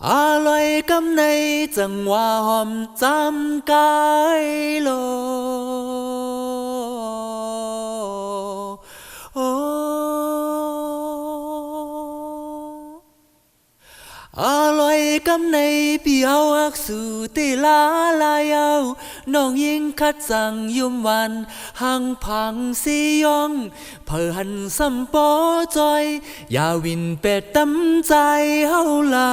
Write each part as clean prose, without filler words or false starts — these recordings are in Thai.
อร่อยกำในจังหวะหอมจำกายโลโอ้อร่อยกำในพี่เอาอักสู่ตีลาลายเอาน้องยิงคัดสั่งยุ่มวันหังพังสียองเพื่อหันสัมปอจอยอย่าวินเป็ดตำใจเฮาลา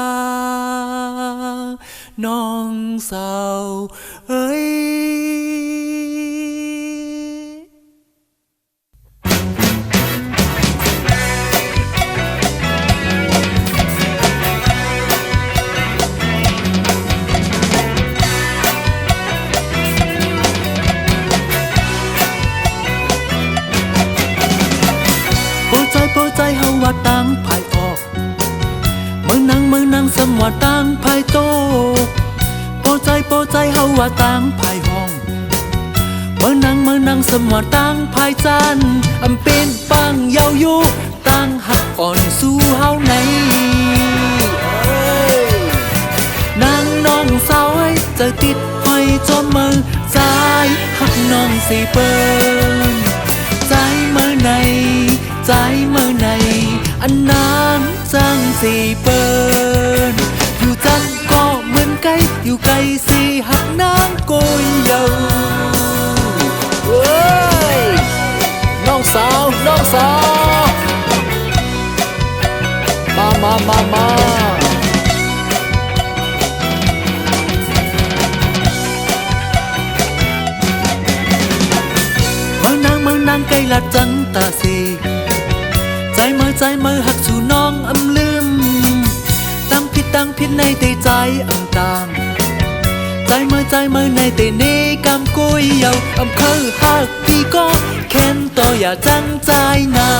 น้องสาวเอ้ยโปใจเฮาว่าตังภายออกเมื่อนังสมว่าตังภายโตโปใจเฮาว่าตังภายห้องเมื่อนังสมว่าตังภายจันอำเป็นปังเยาอยู่ตังหักอ่อนสู้เฮาในนางน้องสาวให้เจอติดห้อยจมมือใจหักน้องสิเปิ้นใจเมื่อในใจเมื่อในอันนางจังสีเปิ้นอยู่จันก็เหมือนไก่อยู่ไกลสีหักนางโกยเยาเว้ยน้องสาวเมื่อนางไก่ละจังตาสีใจเมื่อหักสู่น้องอำลืมตั้งผิดในแต่ใจอำต่างใจเมื่อในแต่เนกำกุยเยาอำเคยหักพี่ก็แค้นต่ออย่าจังใจนา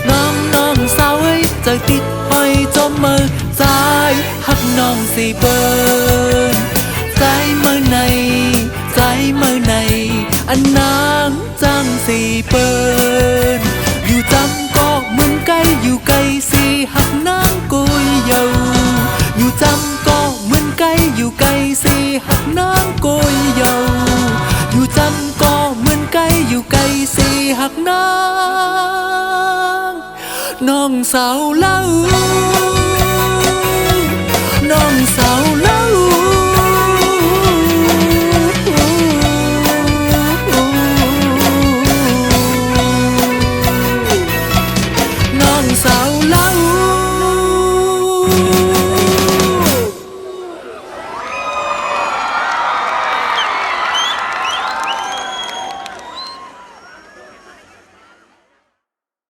น้องสาวเอ้ยใจติดห้อยจมมือใจหักน้องสิเบิ้นใจเมื่อในอันนางจังสีเปิ้นอยู่จำก็เหมือนไก่อยู่ไกลสีหักนางโกยเยาอยู่จำก็เหมือนไก่อยู่ไกลสีหักนางโกยเยาอยู่จำก็เหมือนไก่อยู่ไกลสีหักนางน้องสาวเล่าน้องสาวเล่าสาวเล่า